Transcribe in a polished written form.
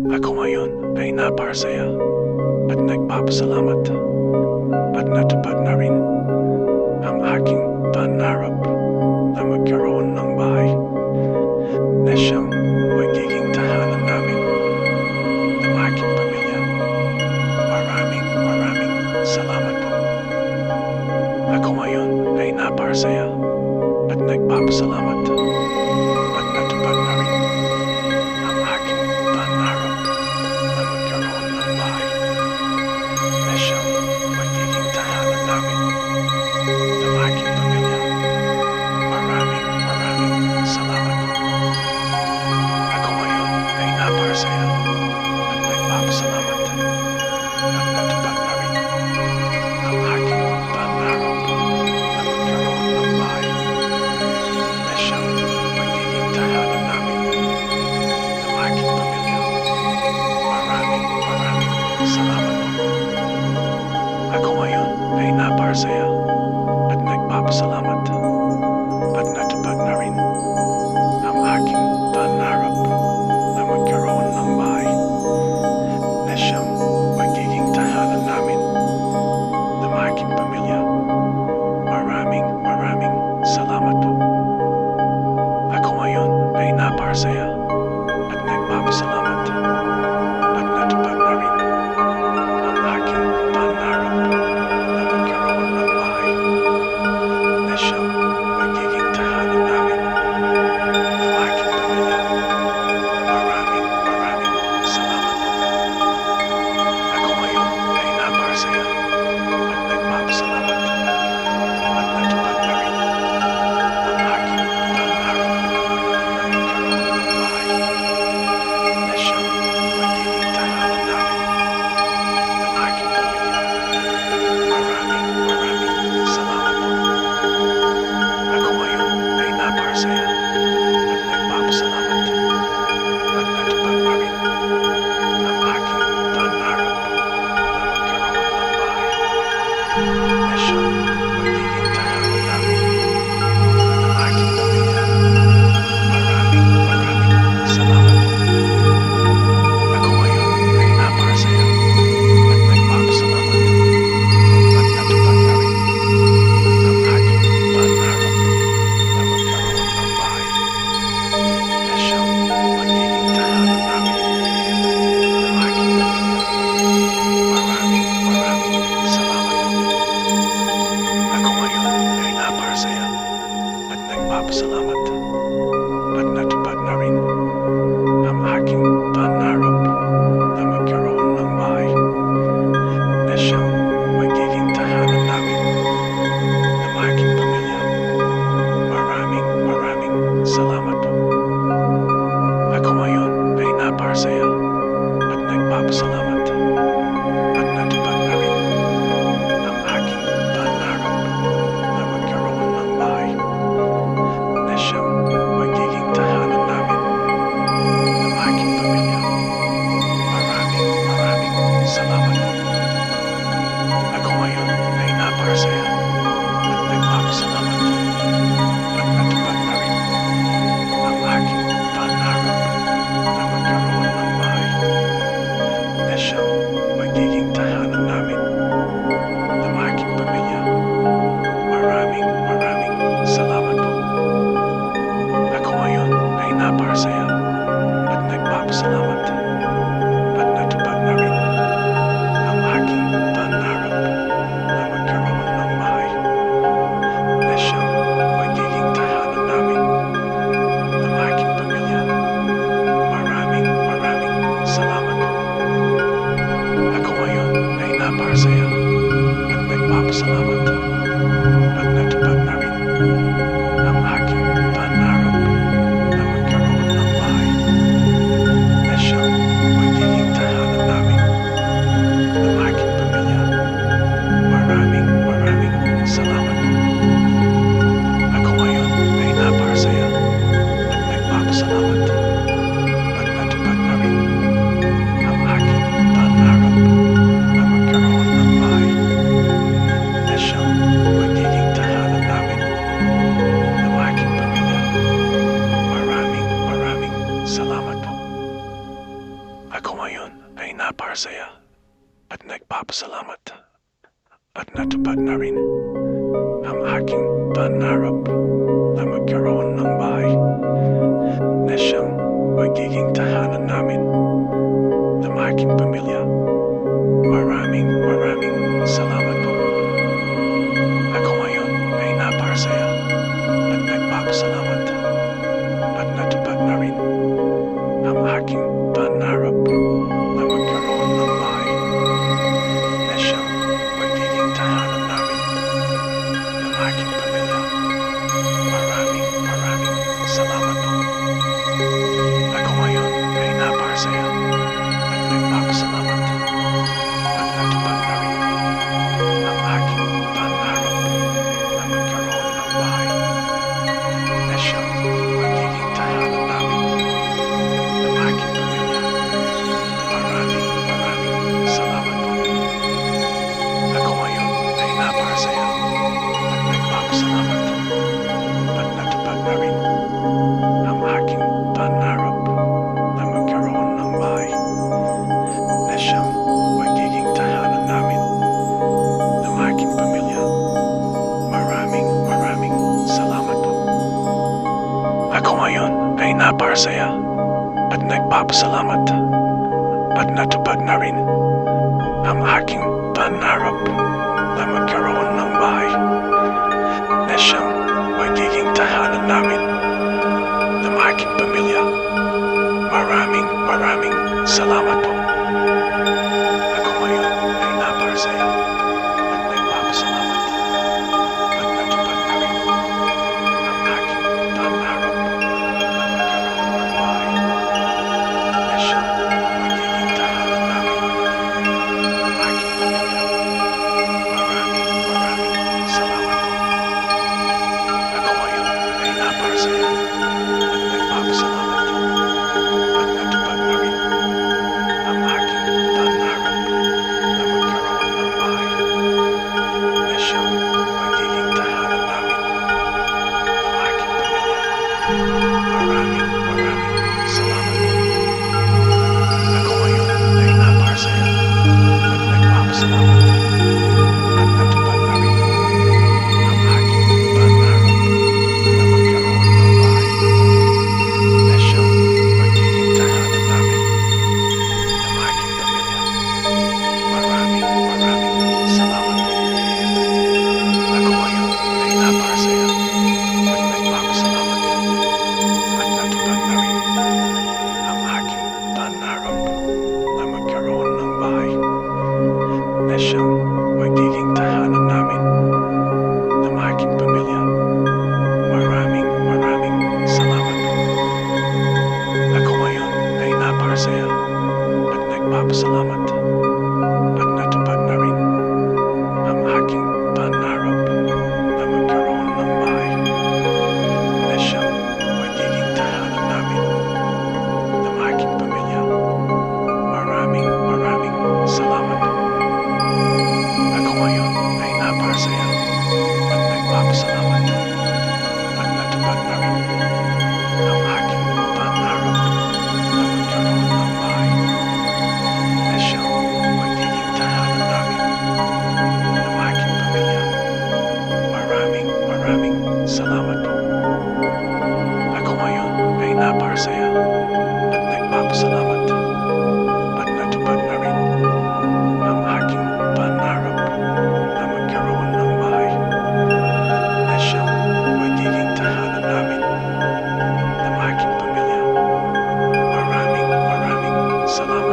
Ako ngayon ay napakasaya at nagpapasalamat at natupad na rin ang aking pangarap na magkaroon ng bahay na siyang magiging tahanan namin ng aking pamilya. Maraming salamat po. Ako ngayon ay napakasaya at nagpapasalamat at natupad na rin ang aking pangarap na magkaroon ng bahay na siyang magiging tahanan namin ng aking pamilya. Maraming salamat po. Ako ngayon ay napakasaya at nagpapasalamat at natupad na rin ang aking pangarap na magkaroon ng bahay na siyang magiging tahanan namin ng aking pamilya. Maraming salamat po. Ako ngayon ay napakasaya at nagpapasalamat at natupad na rin ang aking pangarap na magkaroon ng bahay na siyang magiging tahanan namin ng aking pamilya. Maraming salamat po. Ako ngayon ay napakasaya at nagpapasalamat at natupad na rin ang aking pangarap na magkaroon ng bahay na siyang magiging tahanan namin ng aking pamilya. Maraming salamat po. Ako ngayon ay napakasaya at nagpapasalamat at natupad na rin ang aking pangarap na magkaroon ng bahay na siyang magiging tahanan namin ng aking pamilya. Maraming salamat po. Ako ngayon ay napakasaya at nagpapasalamat at natupad na rin ang aking pangarap na magkaroon ng bahay na siyang magiging tahanan namin ng aking pamilya. Maraming salamat po. Ako ngayon ay napakasaya at nagpapasalamat at natupad na rin ang aking pangarap na magkaroon ng bahay na siyang magiging tahanan namin ng aking pamilya. Maraming salamat po. Ako ngayon ay napakasaya at nagpapasalamat at natupad na rin ang aking pangarap na magkaroon ng bahay na siyang magiging tahanan namin ng aking pamilya. Maraming salamat po. Ako ngayon ay napakasaya at nagpapasalamat at natupad na rin ang aking pangarap na magkaroon ng bahay na siyang magiging tahanan namin ng aking pamilya. Maraming salamat po. Ako ngayon ay napakasaya at nagpapasalamat at natupad na rin ang aking pangarap na magkaroon ng bahay na siyang Ako ngayon ay napakasaya at nagpapasalamat at natupad na rin ang aking pangarap na magkaroon ng bahay na siyang magiging tahanan namin ng aking pamilya. Maraming salamat po. Ako ngayon ay napakasaya at nagpapasalamat at natupad na rin ang aking pangarap na magkaroon ng bahay na siyang magiging tahanan namin ng aking pamilya. Maraming salamat po. Ako ngayon ay napakasaya at nagpapasalamat at natupad na rin ang aking pangarap na magkaroon ng bahay na siyang magiging tahanan namin ng aking pamilya. Maraming salamat po. Ako ngayon ay napakasaya at nagpapasalamat at natupad na rin ang aking pangarap na magkaroon ng bahay na siyang magiging tahanan namin ng aking pamilya. Maraming salamat po. Ako ngayon ay napakasaya at nagpapasalamat at natupad na rin ang aking pangarap na magkaroon ng bahay na siyang magiging tahanan namin ng aking pamilya. Maraming salamat po. Ako ngayon ay napakasaya at nagpapasalamat at natupad na rin ang aking pangarap na magkaroon ng bahay na siyang magiging tahanan namin ng aking pamilya. Maraming salamat po. Ako ngayon ay napakasaya at nagpapasalamat at natupad na rin ang aking pangarap na magkaroon ng bahay na siyang magiging tahanan namin ng aking pamilya. Maraming salamat po. Ako ngayon ay napakasaya at nagpapasalamat at natupad na rin ang aking pangarap na magkaroon ng bahay na siyang magiging tahanan namin ng aking pamilya. Maraming salamat po. Ako ngayon ay napakasaya at nagpapasalamat at natupad na rin ang aking pangarap na magkaroon ng bahay na siyang magiging tahanan namin ng aking pamilya. Maraming salamat po. Ako ngayon ay napakasaya at nagpapasalamat at natupad na rin ang aking pangarap na magkaroon ng bahay na siyang magiging tahanan namin ng aking pamilya. Maraming salamat po. Ako ngayon ay napakasaya at nagpapasalamat at natupad na rin ang aking pangarap na magkaroon ng bahay na siyang magiging tahanan namin ng aking pamilya. Maraming salamat po. Ako ngayon ay napakasaya at nagpapasalamat at natupad na rin ang aking pangarap na magkaroon ng bahay na siyang magiging tahanan namin ng aking pamilya. Maraming salamat.